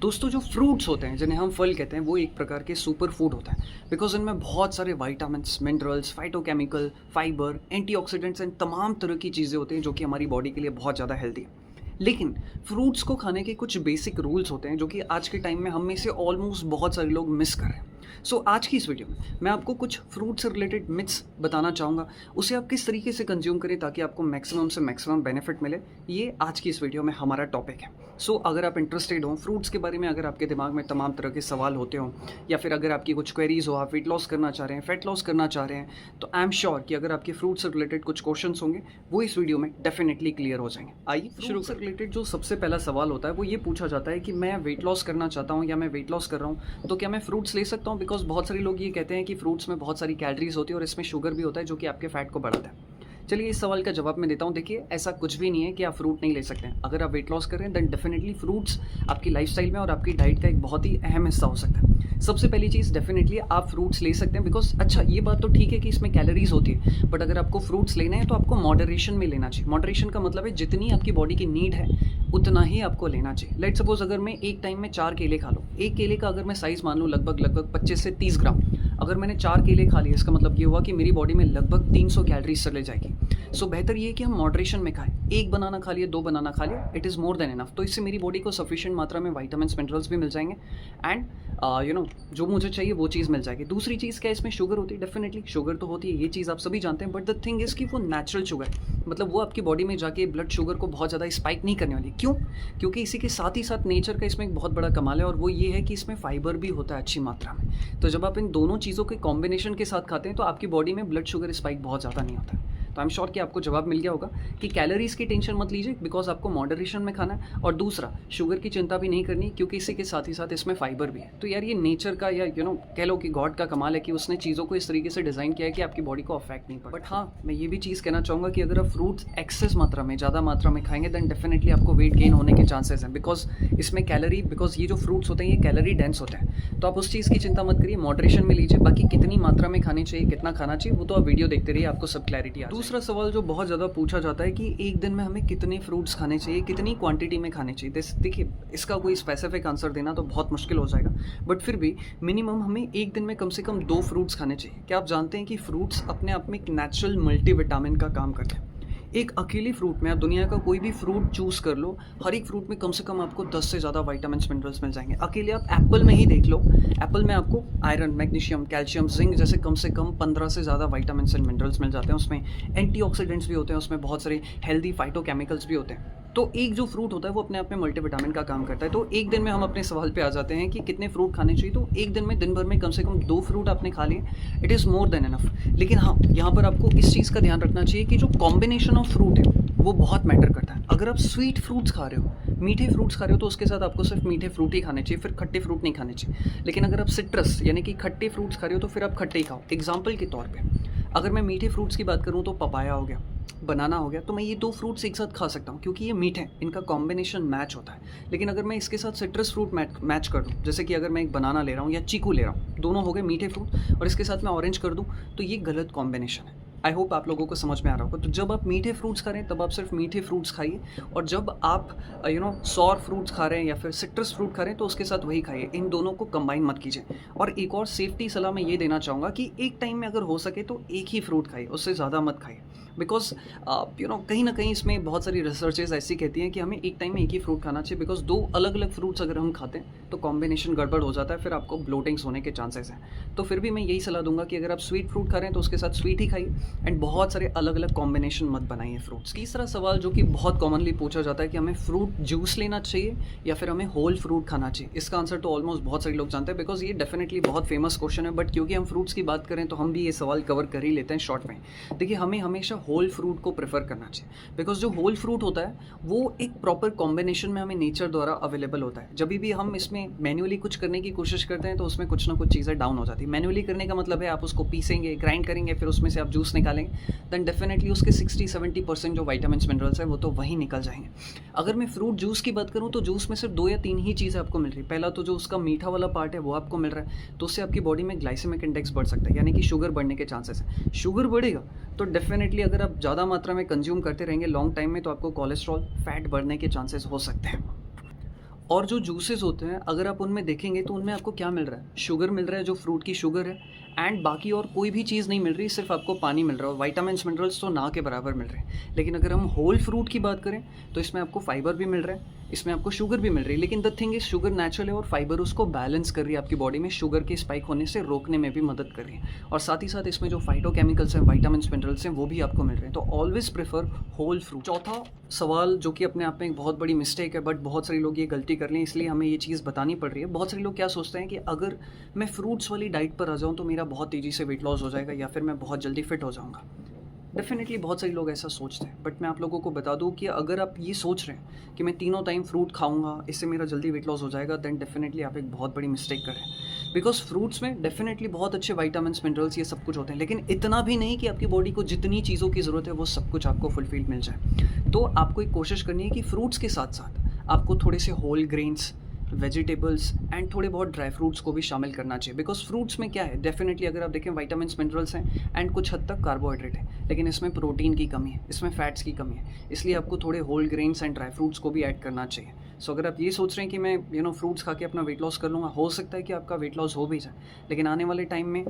दोस्तों जो फ्रूट्स होते हैं जिन्हें हम फल कहते हैं वो एक प्रकार के सुपर फूड होता है बिकॉज इनमें बहुत सारे vitamins minerals phytochemical fibre antioxidants and तमाम तरह की चीज़ें होती हैं जो कि हमारी बॉडी के लिए बहुत ज़्यादा हेल्दी है। लेकिन फ्रूट्स को खाने के कुछ बेसिक रूल्स होते हैं जो कि आज के टाइम में हम में से ऑलमोस्ट बहुत सारे लोग मिस कर रहे हैं। आज की इस वीडियो में मैं आपको कुछ फ्रूट से रिलेटेड मिथ्स बताना चाहूँगा। उसे आप किस तरीके से कंज्यूम करें ताकि आपको मैक्सिमम से मैक्सिमम बेनिफिट मिले, ये आज की इस वीडियो में हमारा टॉपिक है। अगर आप इंटरेस्टेड हो फ्रूट्स के बारे में, अगर आपके दिमाग में तमाम तरह के सवाल होते हो या फिर अगर आपकी कुछ क्वेरीज हो, आप वेट लॉस करना चाह रहे हैं, फैट लॉस करना चाह रहे हैं, तो आई एम श्योर कि अगर आपके फ्रूट से रिलेटेड कुछ क्वेश्चंस होंगे वो इस वीडियो में डेफिनेटली क्लियर हो जाएंगे। आइए शुरू से रिलेटेड जो सबसे पहला सवाल होता है वो ये पूछा जाता है कि मैं वेट लॉस करना चाहता हूँ या मैं वेट लॉस कर रहा हूँ तो क्या मैं फ्रूट्स ले सकता हूँ। बिकॉज बहुत सारे लोग ये कहते हैं कि फ्रूट्स में बहुत सारी कैलोरीज होती है और इसमें शुगर भी होता है जो कि आपके फैट को बढ़ाता है। चलिए इस सवाल का जवाब मैं देता हूँ। देखिए, ऐसा कुछ भी नहीं है कि आप फ्रूट नहीं ले सकते हैं। अगर आप वेट लॉस कर रहे हैं देन डेफिनेटली फ्रूट्स आपकी लाइफस्टाइल में और आपकी डाइट का एक बहुत ही अहम हिस्सा हो सकता है। सबसे पहली चीज़ डेफिनेटली आप फ्रूट्स ले सकते हैं बिकॉज अच्छा ये बात तो ठीक है कि इसमें कैलोरीज होती है, बट अगर आपको फ्रूट्स लेना है तो आपको मॉडरेशन में लेना चाहिए। मॉडरेशन का मतलब है जितनी आपकी बॉडी की नीड है उतना ही आपको लेना चाहिए। लेट सपोज अगर मैं एक टाइम में 4 केले खा लूँ, एक केले का अगर मैं साइज़ मान लूँ लगभग 25 से 30 ग्राम, अगर मैंने 4 केले खा लिए इसका मतलब ये हुआ कि मेरी बॉडी में लगभग 300 कैलोरीज चले जाएगी। बेहतर ये है कि हम मॉडरेशन में खाएं। एक बनाना खा लिया, 2 बनाना खा लिया, it is more than enough. तो इससे मेरी बॉडी को सफिशिएंट मात्रा में वाइटामिन्स मिनरल्स भी मिल जाएंगे एंड जो मुझे चाहिए वो चीज़ मिल जाएगी। दूसरी चीज़ क्या इसमें शुगर होती है, डेफिनेटली शुगर तो होती है, ये चीज़ आप सभी जानते हैं, बट द थिंग इज़ कि वो नेचुरल शुगर, मतलब वो आपकी बॉडी में जाके ब्लड शुगर को बहुत ज़्यादा स्पाइक नहीं करने वाली। क्यों? क्योंकि इसी के साथ ही साथ नेचर का इसमें एक बहुत बड़ा कमाल है और वो ये है कि इसमें फाइबर भी होता है अच्छी मात्रा में। तो जब आप इन दोनों चीज़ों के कॉम्बिनेशन के साथ खाते हैं तो आपकी बॉडी में ब्लड शुगर स्पाइक बहुत ज़्यादा नहीं होता है। तो आई एम श्योर कि आपको जवाब मिल गया होगा कि कैलोरीज की टेंशन मत लीजिए बिकॉज आपको मॉडरेशन में खाना है, और दूसरा शुगर की चिंता भी नहीं करनी क्योंकि इसी के साथ ही साथ इसमें फाइबर भी है। तो यार ये नेचर का या कह लो कि गॉड का कमाल है कि उसने चीज़ों को इस तरीके से डिज़ाइन किया है कि आपकी बॉडी को अफेक्ट नहीं पड़े। बट हाँ, मैं ये भी चीज़ कहना चाहूँगा कि अगर आप फ्रूट्स एक्सेस मात्रा में ज़्यादा मात्रा में खाएंगे देन डेफिनेटली आपको वेट गेन होने के चांसेस हैं बिकॉज इसमें कैलोरी, बिकॉज ये जो फ्रूट्स होते हैं ये कैलोरी डेंस होते हैं। तो आप उस चीज़ की चिंता मत करिए, मॉडरेशन में लीजिए। बाकी कितनी मात्रा में खानी चाहिए, कितना खाना चाहिए, वो तो आप वीडियो देखते रहिए, आपको सब क्लैरिटी आ जाएगी। दूसरा सवाल जो बहुत ज़्यादा पूछा जाता है कि एक दिन में हमें कितने फ्रूट्स खाने चाहिए, कितनी क्वांटिटी में खाने चाहिए। देखिए, इसका कोई स्पेसिफिक आंसर देना तो बहुत मुश्किल हो जाएगा, बट फिर भी मिनिमम हमें एक दिन में कम से कम 2 फ्रूट्स खाने चाहिए। क्या आप जानते हैं कि फ्रूट्स अपने आप में एक नेचुरल मल्टीविटामिन का काम करते हैं। एक अकेले फ्रूट में आप दुनिया का कोई भी फ्रूट चूज़ कर लो, हर एक फ्रूट में कम से कम आपको 10 से ज़्यादा वाइटामिन्स मिनरल्स मिल जाएंगे। अकेले आप एप्पल में ही देख लो, एप्पल में आपको आयरन, मैग्नीशियम, कैल्शियम, जिंक जैसे कम से कम 15 से ज़्यादा वाइटामिन्स एंड मिनरल्स मिल जाते हैं। उसमें एंटीऑक्सीडेंट्स भी होते हैं, उसमें बहुत सारे हेल्दी फाइटोकेमिकल्स भी होते हैं। तो एक जो फ्रूट होता है वो अपने आप में मल्टीविटामिन का काम करता है। तो एक दिन में हम अपने सवाल पे आ जाते हैं कि कितने फ्रूट खाने चाहिए। तो एक दिन में दिन भर में कम से कम 2 फ्रूट आपने खा लिए, it is more than enough. लेकिन हाँ, यहाँ पर आपको इस चीज़ का ध्यान रखना चाहिए कि जो कॉम्बिनेशन ऑफ फ्रूट है वो बहुत मैटर करता है। अगर आप स्वीट फ्रूट्स खा रहे हो, मीठे फ्रूट्स खा रहे हो, तो उसके साथ आपको सिर्फ मीठे फ्रूट ही खाने चाहिए, फिर खट्टे फ्रूट नहीं खाने चाहिए। लेकिन अगर आप सिट्रस यानी कि खट्टे फ्रूट्स खा रहे हो तो फिर आप खट्टे ही खाओ। एग्जाम्पल के तौर पे अगर मैं मीठे फ्रूट्स की बात करूँ तो पपाया हो गया, बनाना हो गया, तो मैं ये 2 फ्रूट्स एक साथ खा सकता हूँ क्योंकि ये मीठे हैं, इनका कॉम्बिनेशन मैच होता है। लेकिन अगर मैं इसके साथ सिट्रस फ्रूट मैच कर दूँ, जैसे कि अगर मैं एक बनाना ले रहा हूँ या चीकू ले रहा हूँ, दोनों हो गए मीठे फ्रूट, और इसके साथ मैं ऑरेंज कर दूँ, तो ये गलत कॉम्बिनेशन है। आई होप आप लोगों को समझ में आ रहा होगा। तो जब आप मीठे फ्रूट्स खा रहे हैं तब आप सिर्फ मीठे फ्रूट्स खाइए, और जब आप सॉर फ्रूट्स खा रहे हैं या फिर सिट्रस फ्रूट खा रहे हैं तो उसके साथ वही खाइए। इन दोनों को कंबाइन मत कीजिए। और एक और सेफ्टी सलाह मैं ये देना चाहूँगा कि एक टाइम में अगर हो सके तो एक ही फ्रूट खाइए, उससे ज़्यादा मत खाइए। बिकॉज कहीं ना कहीं इसमें बहुत सारी रिसर्चेस ऐसी कहती हैं कि हमें एक टाइम में एक ही फ्रूट खाना चाहिए बिकॉज 2 अलग अलग फ्रूट्स अगर हम खाते हैं तो कॉम्बिनेशन गड़बड़ हो जाता है, फिर आपको ब्लोटिंग्स होने के चांसेस हैं। तो फिर भी मैं यही सलाह दूंगा कि अगर आप स्वीट फ्रूट खा रहे हैं तो उसके साथ स्वीट ही खाइए एंड बहुत सारे अलग अलग कॉम्बिनेशन मत बनाइए फ्रूट्स। तीसरा सवाल जो कि बहुत कॉमनली पूछा जाता है कि हमें फ्रूट जूस लेना चाहिए या फिर हमें होल फ्रूट खाना चाहिए। इसका आंसर तो ऑलमोस्ट बहुत सारे लोग जानते हैं बिकॉज ये डेफिनेटली बहुत फेमस क्वेश्चन है, बट क्योंकि हम फ्रूट्स की बात करें तो हम भी ये सवाल कवर कर ही लेते हैं शॉर्ट में। देखिए, हमें हमेशा होल फ्रूट को प्रेफर करना चाहिए बिकॉज जो होल फ्रूट होता है वो एक प्रॉपर कॉम्बिनेशन में हमें नेचर द्वारा अवेलेबल होता है। जब भी हम इसमें मैन्युअली कुछ करने की कोशिश करते हैं तो उसमें कुछ ना कुछ चीज़ें डाउन हो जाती है। मैन्युअली करने का मतलब है आप उसको पीसेंगे, ग्राइंड करेंगे, फिर उसमें से आप जूस निकालेंगे, देन डेफिनेटली उसके 60-70% जो वाइटामिन्स मिनरल्स है वो तो वहीं निकल जाएंगे। अगर मैं फ्रूट जूस की बात करूँ तो जूस में सिर्फ 2 या 3 ही चीज़ें आपको मिल रही है। पहला तो जो उसका मीठा वाला पार्ट है वो आपको मिल रहा है, तो उससे आपकी बॉडी में ग्लाइसेमिक इंडेक्स बढ़ सकता है, यानी कि शुगर बढ़ने के चांसेस हैं। शुगर बढ़ेगा तो डेफिनेटली अगर आप ज़्यादा मात्रा में कंज्यूम करते रहेंगे लॉन्ग टाइम में तो आपको कोलेस्ट्रॉल, फैट बढ़ने के चांसेस हो सकते हैं। और जो जूसेस होते हैं अगर आप उनमें देखेंगे तो उनमें आपको क्या मिल रहा है, शुगर मिल रहा है जो फ्रूट की शुगर है, एंड बाकी और कोई भी चीज़ नहीं मिल रही, सिर्फ आपको पानी मिल रहा है। वाइटामिन्स मिनरल्स तो ना के बराबर मिल रहे हैं। लेकिन अगर हम होल फ्रूट की बात करें तो इसमें आपको फाइबर भी मिल रहा है, इसमें आपको शुगर भी मिल रही है। लेकिन the thing is sugar natural है और फाइबर उसको बैलेंस कर रही है, आपकी बॉडी में शुगर के स्पाइक होने से रोकने में भी मदद कर रही है। और साथ ही साथ इसमें जो फाइटोकेमिकल्स हैं, वाइटामिन्स मिनरल्स हैं, वो भी आपको मिल रहे हैं। तो ऑलवेज प्रेफर होल फ्रूट। चौथा सवाल जो कि अपने आप में एक बहुत बड़ी मिस्टेक है, बट बहुत सारे लोग ये गलती कर लें, इसलिए हमें ये चीज़ बतानी पड़ रही है। बहुत सारे लोग क्या सोचते हैं कि अगर मैं फ्रूट्स वाली डाइट पर आ जाऊँ तो मेरा बहुत तेज़ी से वेट लॉस हो जाएगा या फिर मैं बहुत जल्दी फिट हो जाऊँगा। डेफिनेटली बहुत सारे लोग ऐसा सोचते हैं, बट मैं आप लोगों को बता दूं कि अगर आप ये सोच रहे हैं कि मैं तीनों टाइम फ्रूट खाऊंगा इससे मेरा जल्दी वेट लॉस हो जाएगा, देन डेफिनेटली आप एक बहुत बड़ी मिस्टेक कर रहे हैं। बिकॉज फ्रूट्स में डेफिनेटली बहुत अच्छे वाइटामिन्स मिनरल्स ये सब कुछ होते हैं, लेकिन इतना भी नहीं कि आपकी बॉडी को जितनी चीज़ों की ज़रूरत है वो सब कुछ आपको फुलफिल मिल जाए। तो आपको एक कोशिश करनी है कि फ्रूट्स के साथ साथ आपको थोड़े से होल ग्रेन्स, वेजिटेबल्स एंड थोड़े बहुत ड्राई फ्रूट्स को भी शामिल करना चाहिए। बिकॉज फ्रूट्स में क्या है, डेफिनेटली अगर आप देखें वाइटामिन्स मिनरल्स हैं एंड कुछ हद तक कार्बोहाइड्रेट है, लेकिन इसमें प्रोटीन की कमी है, इसमें फैट्स की कमी है, इसलिए आपको थोड़े whole grains and dry fruits को भी ऐड करना चाहिए। सो अगर आप ये सोच रहे हैं कि मैं फ्रूट्स खा के अपना वेट लॉस कर लूँगा, हो सकता है कि आपका वेट लॉस हो भी जाए, लेकिन आने वाले टाइम में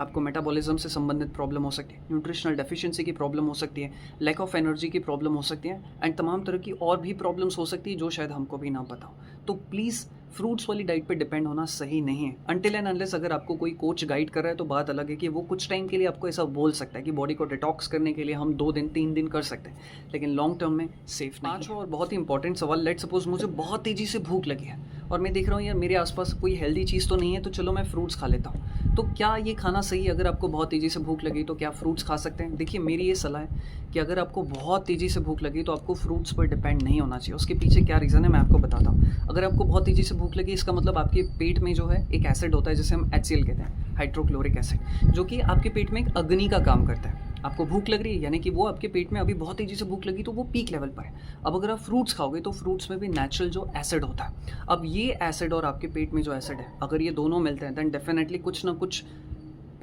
आपको मेटाबॉलिज्म से संबंधित प्रॉब्लम हो सकती है, न्यूट्रिशनल डेफिशिएंसी की प्रॉब्लम हो सकती है, लैक ऑफ एनर्जी की प्रॉब्लम हो सकती है, एंड तमाम तरह की और भी प्रॉब्लम्स हो सकती है जो शायद हमको भी ना पता हो। तो प्लीज़ फ्रूट्स वाली डाइट पे डिपेंड होना सही नहीं है। अनटिल एंड अनलेस अगर आपको कोई कोच गाइड कर रहा है तो बात अलग है कि वो कुछ टाइम के लिए आपको ऐसा बोल सकता है कि बॉडी को डिटॉक्स करने के लिए हम 2 दिन 3 दिन कर सकते हैं, लेकिन लॉन्ग टर्म में सेफ नहीं। पाँचवा और बहुत ही इंपॉर्टेंट सवाल, लेट सपोज मुझे बहुत तेज़ी से भूख लगी है और मैं देख रहा हूँ यार मेरे आसपास कोई हेल्दी चीज़ तो नहीं है, तो चलो मैं फ्रूट्स खा लेता हूँ। तो क्या ये खाना सही है? अगर आपको बहुत तेज़ी से भूख लगी तो क्या फ्रूट्स खा सकते हैं? देखिए मेरी ये सलाह है कि अगर आपको बहुत तेज़ी से भूख लगी तो आपको फ्रूट्स पर डिपेंड नहीं होना चाहिए। उसके पीछे क्या रीज़न है मैं आपको बताता हूँ। अगर आपको बहुत तेज़ी से भूख लगी, इसका मतलब आपके पेट में जो है एक एसिड होता है जिसे हम HCl कहते हैं, हाइड्रोक्लोरिक एसिड, जो कि आपके पेट में एक अग्नि का काम करता है। आपको भूख लग रही है यानी कि वो आपके पेट में अभी बहुत तेज़ी से भूख लगी तो वो पीक लेवल पर है। अब अगर आप फ्रूट्स खाओगे तो फ्रूट्स में भी नेचुरल जो एसिड होता है, अब ये एसिड और आपके पेट में जो एसिड है, अगर ये दोनों मिलते हैं देन डेफिनेटली कुछ ना कुछ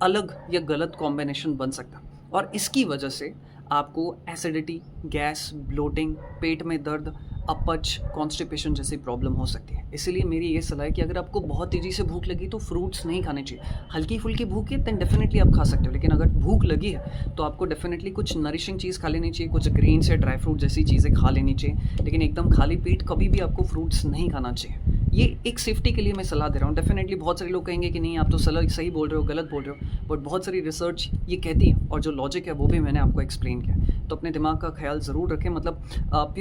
अलग या गलत कॉम्बिनेशन बन सकता है, और इसकी वजह से आपको एसिडिटी, गैस, ब्लोटिंग, पेट में दर्द, अपच, कॉन्स्टिपेशन जैसी प्रॉब्लम हो सकती है। इसीलिए मेरी ये सलाह है कि अगर आपको बहुत तेज़ी से भूख लगी तो फ्रूट्स नहीं खाने चाहिए। हल्की फुल्की भूख है देन डेफिनेटली आप खा सकते हो, लेकिन अगर भूख लगी है तो आपको डेफिनेटली कुछ नरिशिंग चीज़ खा लेनी चाहिए, कुछ ग्रेन्स या ड्राई फ्रूट जैसी चीज़ें खा लेनी चाहिए, लेकिन एकदम खाली पेट कभी भी आपको फ्रूट्स नहीं खाना चाहिए। ये एक सेफ्टी के लिए मैं सलाह दे रहा हूँ। डेफिनेटली बहुत सारे लोग कहेंगे कि नहीं आप तो सही बोल रहे हो, गलत बोल रहे हो, बट बहुत सारी रिसर्च ये कहती है और जो लॉजिक है वो भी मैंने आपको एक्सप्लेन किया। तो अपने दिमाग का ख्याल ज़रूर रखें, मतलब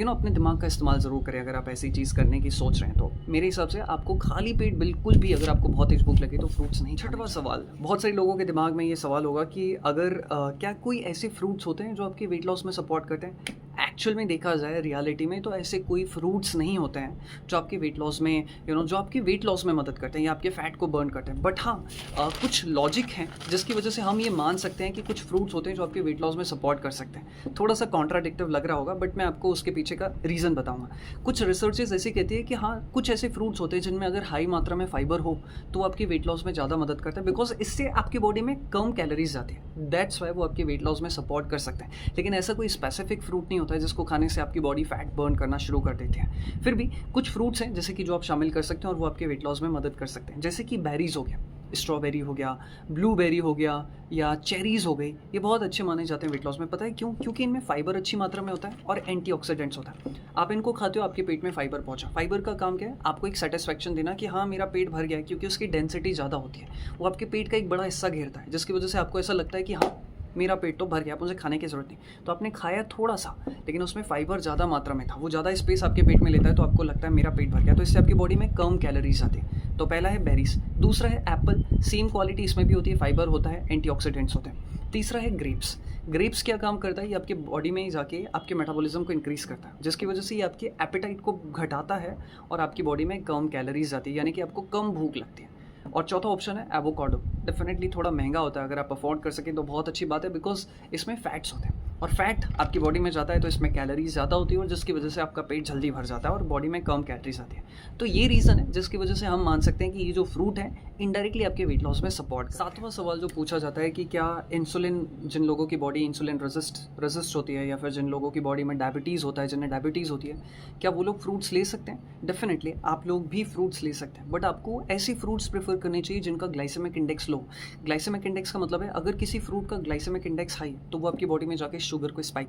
अपने दिमाग का इस्तेमाल ज़रूर करें अगर आप ऐसी चीज़ करने की सोच रहे हैं। तो मेरे हिसाब से आपको खाली पेट बिल्कुल भी, अगर आपको बहुत तेज भूख लगे तो फ्रूट्स नहीं। छठवां सवाल, बहुत सारे लोगों के दिमाग में ये सवाल होगा कि अगर क्या कोई ऐसे फ्रूट्स होते हैं जो आपके वेट लॉस में सपोर्ट करते हैं? एक्चुअल में देखा जाए रियलिटी में तो ऐसे कोई फ्रूट्स नहीं होते हैं जो आपके वेट लॉस में जो आपके वेट लॉस में मदद करते हैं या आपके फैट को बर्न करते हैं। बट हाँ, कुछ लॉजिक हैं जिसकी वजह से हम ये मान सकते हैं कि कुछ फ्रूट्स होते हैं जो आपके वेट लॉस में सपोर्ट कर सकते हैं। थोड़ा सा कॉन्ट्राडिक्टिव लग रहा होगा बट मैं आपको उसके पीछे का रीज़न बताऊंगा। कुछ रिसर्चेस ऐसी कहती है कि हाँ, कुछ ऐसे फ्रूट्स होते हैं जिनमें अगर हाई मात्रा में फाइबर हो तो आपके वेट लॉस में ज़्यादा मदद करता है, बिकॉज इससे आपकी बॉडी में कम कैलोरीज जाती है। दैट्स वाई वो आपके वेट लॉस में सपोर्ट कर सकते हैं। लेकिन ऐसा कोई स्पेसिफिक फ्रूट नहीं होता है जिसको खाने से आपकी बॉडी फैट बर्न करना शुरू कर देती है। फिर भी कुछ फ्रूट्स हैं जैसे कि जो आप शामिल कर सकते हैं और वो आपके वेट लॉस में मदद कर सकते हैं, जैसे कि बेरीज हो गया, स्ट्रॉबेरी हो गया, ब्लूबेरी हो गया या चेरीज़ हो गई। ये बहुत अच्छे माने जाते हैं वेट लॉस में। पता है क्यों? क्योंकि इनमें फाइबर अच्छी मात्रा में होता है और एंटीऑक्सीडेंट्स होता है। आप इनको खाते हो, आपके पेट में फाइबर पहुंचा। फाइबर का काम क्या है? आपको एक सेटिस्फैक्शन देना कि हाँ मेरा पेट भर गया है, क्योंकि उसकी डेंसिटी ज़्यादा होती है। वो आपके पेट का एक बड़ा हिस्सा घेरता है, जिसकी वजह से आपको ऐसा लगता है कि हाँ मेरा पेट तो भर गया, मुझे खाने की ज़रूरत नहीं। तो आपने खाया थोड़ा सा, लेकिन उसमें फाइबर ज़्यादा मात्रा में था, वो ज़्यादा स्पेस आपके पेट में लेता है, तो आपको लगता है मेरा पेट भर गया। तो इससे आपकी बॉडी में कम कैलोरीज आती है। तो पहला है बेरीज, दूसरा है एप्पल, सेम क्वालिटी इसमें भी होती है, फाइबर होता है, एंटीऑक्सीडेंट्स होते हैं। तीसरा है ग्रेप्स। ग्रेप्स क्या काम करता है? ये आपके बॉडी में जाके आपके मेटाबॉलिज्म को इंक्रीज़ करता है, जिसकी वजह से ये आपके एपेटाइट को घटाता है और आपकी बॉडी में कम कैलोरीज आती है, यानी कि आपको कम भूख लगती है। और चौथा ऑप्शन है एवोकाडो। डेफिनेटली थोड़ा महंगा होता है, अगर आप अफोर्ड कर सकें तो बहुत अच्छी बात है, बिकॉज इसमें फैट्स होते हैं। और फैट आपकी बॉडी में जाता है तो इसमें कैलोरीज ज़्यादा होती है और जिसकी वजह से आपका पेट जल्दी भर जाता है और बॉडी में कम कैलोरीज आती है। तो ये रीज़न है जिसकी वजह से हम मान सकते हैं कि ये जो फ्रूट है इनडायरेक्टली आपके वेट लॉस में सपोर्ट। सातवां सवाल जो पूछा जाता है कि क्या इंसुलिन, जिन लोगों की बॉडी इंसुलिन रेजिस्ट होती है या फिर जिन लोगों की बॉडी में डायबिटीज़ होता है, जिन्हें डायबिटीज़ होती है, क्या वो लोग फ्रूट्स ले सकते हैं? डेफिनेटली आप लोग भी फ्रूट्स ले सकते हैं, बट आपको ऐसी फ्रूट्स प्रेफर करनी चाहिए जिनका glycaemic index low. Glycaemic index का मतलब है अगर किसी फ्रूट का ग्लाइसेमिक इंडेक्स हाई तो वो आपकी बॉडी में जाके शुगर को स्पाइक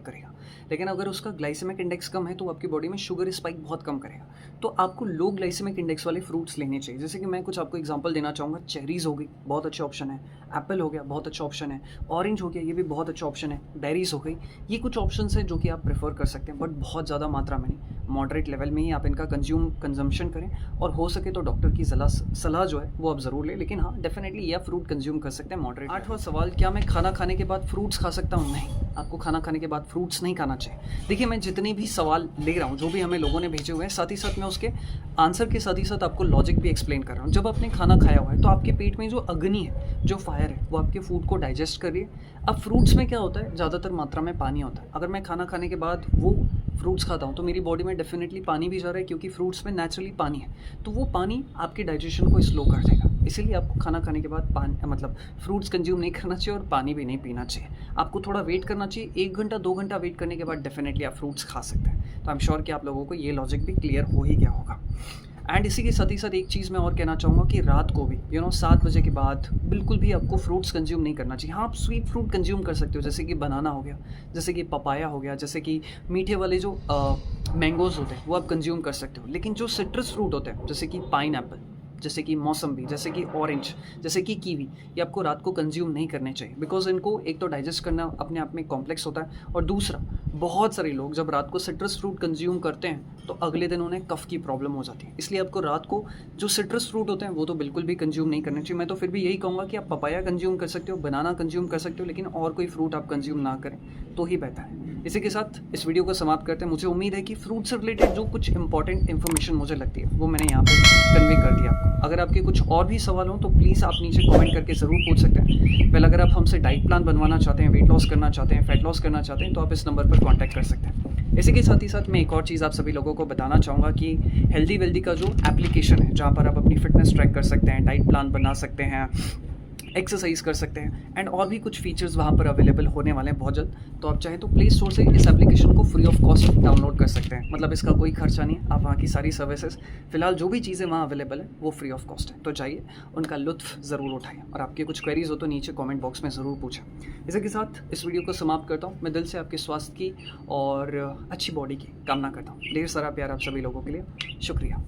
करेगा, लेकिन अगर उसका ग्लाइसेमिक इंडेक्स कम है तो वो आपकी बॉडी में शुगर स्पाइक बहुत कम करेगा। तो आपको लो ग्लाइसेमिक इंडेक्स वाले फ्रूट्स लेने चाहिए। जैसे कि मैं कुछ आपको एग्जांपल देना चाहूँगा। चेरीज़ हो गई, बहुत अच्छा ऑप्शन है। एप्पल हो गया, बहुत अच्छा ऑप्शन है। ऑरेंज हो गया, ये भी बहुत अच्छा ऑप्शन है। बेरीज हो गई, ये कुछ ऑप्शन हैं जो कि आप प्रेफर कर सकते हैं, बट बहुत ज़्यादा मात्रा में नहीं, मॉडरेट लेवल में ही आप इनका कंजम्पशन करें और हो सके तो डॉक्टर की सलाह जो है वो आप ज़रूर लें, लेकिन हाँ डेफिनेटली यह फ्रूट कंज्यूम कर सकते हैं मॉडरेट। आठवां सवाल, क्या मैं खाना खाने के बाद फ्रूट्स खा सकता हूँ? नहीं, आपको खाना खाने के बाद फ्रूट्स नहीं खाना चाहिए। देखिए, मैं जितने भी सवाल ले रहा हूँ, जो भी हमें लोगों ने भेजे हुए हैं, साथ ही साथ मैं उसके आंसर के साथ ही साथ आपको लॉजिक भी एक्सप्लेन कर रहा हूँ। जब आपने खाना खाया हुआ है तो आपके पेट में जो अग्नि है, जो फायर है, वो आपके फूड को डाइजेस्ट कर रही है। अब फ्रूट्स में क्या होता है, ज़्यादातर मात्रा में पानी होता है। अगर मैं खाना खाने के बाद वो फ्रूट्स खाता हूँ तो मेरी बॉडी में डेफिनेटली पानी भी जा रहा है, क्योंकि फ्रूट्स में नेचुरली पानी है, तो वो पानी आपके डाइजेशन को स्लो कर देगा। इसीलिए आपको खाना खाने के बाद फ्रूट्स कंज्यूम नहीं करना चाहिए और पानी भी नहीं पीना चाहिए। आपको थोड़ा वेट करना चाहिए, 1 घंटा 2 घंटा वेट करने के बाद डेफिनेटली आप फ्रूट्स खा सकते हैं। तो आई एम श्योर कि आप लोगों को ये लॉजिक भी क्लियर हो ही गया होगा। एंड इसी के साथ ही साथ एक चीज़ मैं और कहना चाहूँगा कि रात को भी 7 बजे के बाद बिल्कुल भी आपको फ्रूट्स कंज्यूम नहीं करना चाहिए। हाँ, आप स्वीट फ्रूट कंज्यूम कर सकते हो, जैसे कि बनाना हो गया, जैसे कि पपाया हो गया, जैसे कि मीठे वाले जो मैंगोज़ होते हैं वो आप कंज्यूम कर सकते हो। लेकिन जो सिट्रस फ्रूट होते हैं, जैसे कि पाइनएप्पल, जैसे कि मौसम्बी, जैसे कि ऑरेंज, जैसे कि कीवी, ये आपको रात को कंज्यूम नहीं करने चाहिए, बिकॉज इनको एक तो डाइजेस्ट करना अपने आप में कॉम्प्लेक्स होता है, और दूसरा बहुत सारे लोग जब रात को सिट्रस फ्रूट कंज्यूम करते हैं तो अगले दिन उन्हें कफ की प्रॉब्लम हो जाती है। इसलिए आपको रात को जो सिट्रस फ्रूट होते हैं वो तो बिल्कुल भी कंज्यूम नहीं करने चाहिए। मैं तो फिर भी यही कहूँगा कि आप पपाया कंज्यूम कर सकते हो, बनाना कंज्यूम कर सकते हो, लेकिन और कोई फ्रूट आप कंज्यूम ना करें तो ही बेहतर है। इसी के साथ इस वीडियो को समाप्त करते हैं। मुझे उम्मीद है कि फ्रूट से रिलेटेड जो कुछ इंपॉर्टेंट इन्फॉर्मेशन मुझे लगती है वो मैंने यहाँ पर कन्वे कर दिया आपको। अगर आपके कुछ और भी सवाल हो तो प्लीज़ आप नीचे कमेंट करके ज़रूर पूछ सकते हैं। पहले अगर आप हमसे डाइट प्लान बनवाना चाहते हैं, वेट लॉस करना चाहते हैं, फैट लॉस करना चाहते हैं, तो आप इस नंबर पर कॉन्टैक्ट कर सकते हैं। इसी के साथ ही साथ मैं एक और चीज़ आप सभी लोगों को बताना चाहूँगा कि हेल्दी वेल्दी का जो एप्लीकेशन है, जहाँ पर आप अपनी फिटनेस ट्रैक कर सकते हैं, डाइट प्लान बना सकते हैं, एक्सरसाइज कर सकते हैं, एंड और भी कुछ फीचर्स वहाँ पर अवेलेबल होने वाले हैं बहुत जल्द। तो आप चाहें तो प्ले स्टोर से इस एप्लीकेशन को फ्री ऑफ कॉस्ट डाउनलोड कर सकते हैं। मतलब इसका कोई खर्चा नहीं है, आप वहाँ की सारी सर्विसेज, फिलहाल जो भी चीज़ें वहाँ अवेलेबल है वो फ्री ऑफ कॉस्ट है। तो चाहिए उनका लुत्फ़ ज़रूर उठाएं, और आपके कुछ क्वेरीज हो तो नीचे कमेंट बॉक्स में ज़रूर पूछें। इसी के साथ इस वीडियो को समाप्त करता हूँ। मैं दिल से आपके स्वास्थ्य की और अच्छी बॉडी की कामना करता हूँ। ढेर सारा प्यार आप सभी लोगों के लिए, शुक्रिया।